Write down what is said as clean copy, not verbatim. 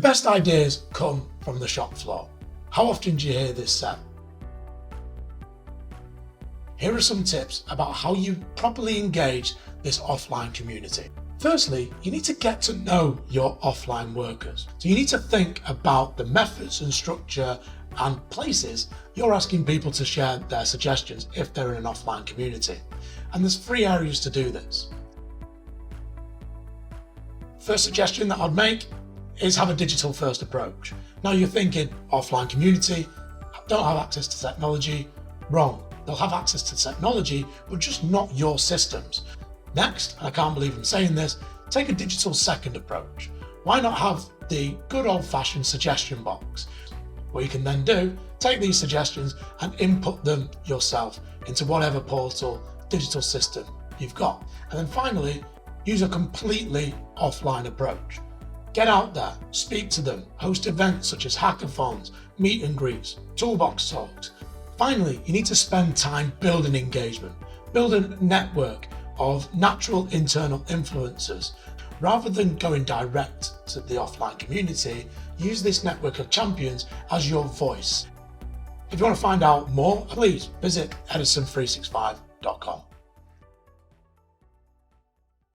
best ideas come from the shop floor. How often do you hear this said? Here are some tips about how you properly engage this offline community. Firstly, you need to get to know your offline workers. So you need to think about the methods and structure and places you're asking people to share their suggestions if they're in an offline community. And there's 3 areas to do this. First suggestion that I'd make is have a digital first approach. Now you're thinking, offline community, don't have access to technology. Wrong. They'll have access to technology, but just not your systems. Next, and I can't believe I'm saying this, take a digital second approach. Why not have the good old-fashioned suggestion box? What you can then do, take these suggestions and input them yourself into whatever portal, digital system you've got. And then finally, use a completely offline approach. Get out there, speak to them, host events such as hackathons, meet and greets, toolbox talks. Finally, you need to spend time building engagement, build a network of natural internal influencers. Rather than going direct to the offline community, use this network of champions as your voice. If you want to find out more, please visit edison365.com.